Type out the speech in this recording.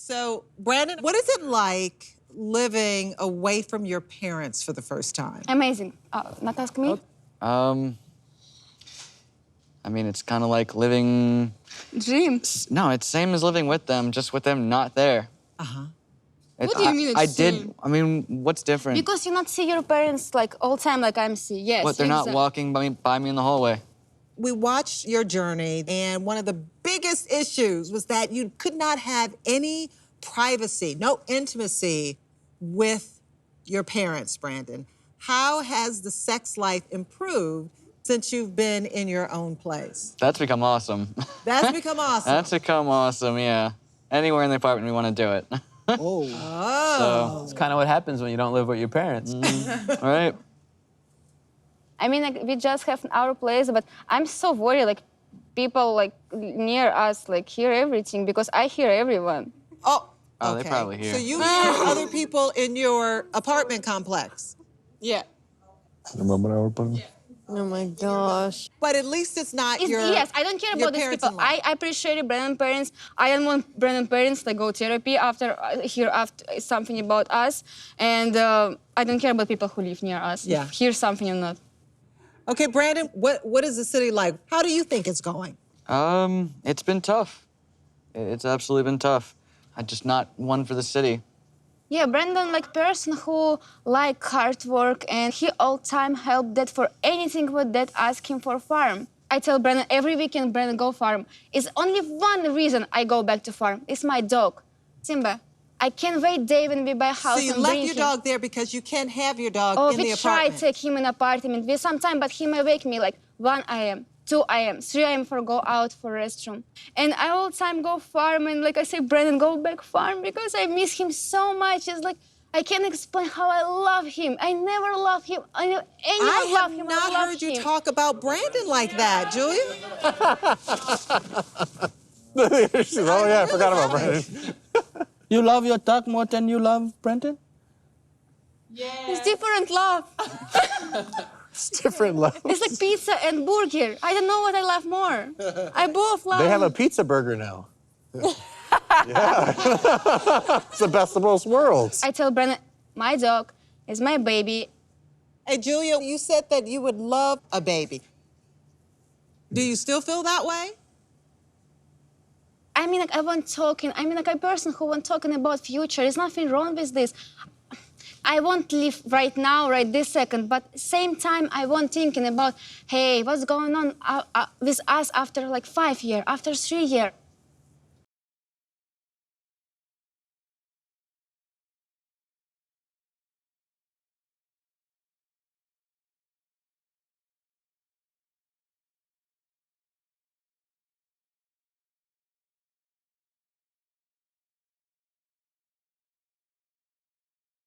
So, Brandon, what is it like living away from your parents for the first time? Amazing. Not ask me? I mean, it's kind of like living... Dream. No, it's same as living with them, just with them not there. Uh-huh. What do you mean it's same? I mean, what's different? Because you not see your parents like all time like I'm see. Yes. What, they're not walking by me in the hallway? We watched your journey, and one of the biggest issues was that you could not have any privacy, no intimacy with your parents, Brandon. How has the sex life improved since you've been in your own place? That's become awesome. That's become awesome. That's become awesome, yeah. Anywhere in the apartment we want to do it. Oh. So, It's kind of what happens when you don't live with your parents. right? I mean, like, we just have our place, but I'm so worried, like, people, like, near us, like, hear everything, because I hear everyone. Oh, Oh, okay. they probably hear. So you hear other people in your apartment complex? Yeah. Oh my gosh. But at least it's not your Yes, I don't care your about these people. parents-in-law. I appreciate Brandon parents. I don't want Brandon parents like go therapy after hear after something about us, and I don't care about people who live near us. Yeah. Hear something or not. Okay, Brandon, what is the city like? How do you think it's going? It's been tough. It's absolutely been tough. I'm just not one for the city. Yeah, Brandon like person who like hard work, and he all time help Dad for anything what Dad ask him for farm. I tell Brandon every weekend, Brandon go farm. It's only one reason I go back to farm. It's my dog, Simba. I can't wait Dave and we buy a house So you and left bring your him. dog there because you can't have your dog Oh, in the we try apartment. to take him in apartment. We sometime, but he may wake me like 1 a.m., 2 a.m., 3 a.m. for go out for restroom. And I all time go farm, and like I say, Brandon, go back farm because I miss him so much. It's like, I can't explain how I love him. I never love him. Anyone I love have him. not I love heard him. you talk about Brandon like that, Julia. Oh, yeah, I forgot about Brandon. You love your dog more than you love Brandon? It's different love. It's different love. It's like pizza and burger. I don't know what I love more. I both love. They have a pizza burger now. Yeah. It's the best of both worlds. I tell Brandon, my dog is my baby. Hey, Julia, you said that you would love a baby. Do you still feel that way? I mean, like, I want talking. I mean, like, a person who want talking about future. There's nothing wrong with this. I won't live right now, right this second, but same time, I won't thinking about, hey, what's going on with us after, like, 5 years, after 3 years.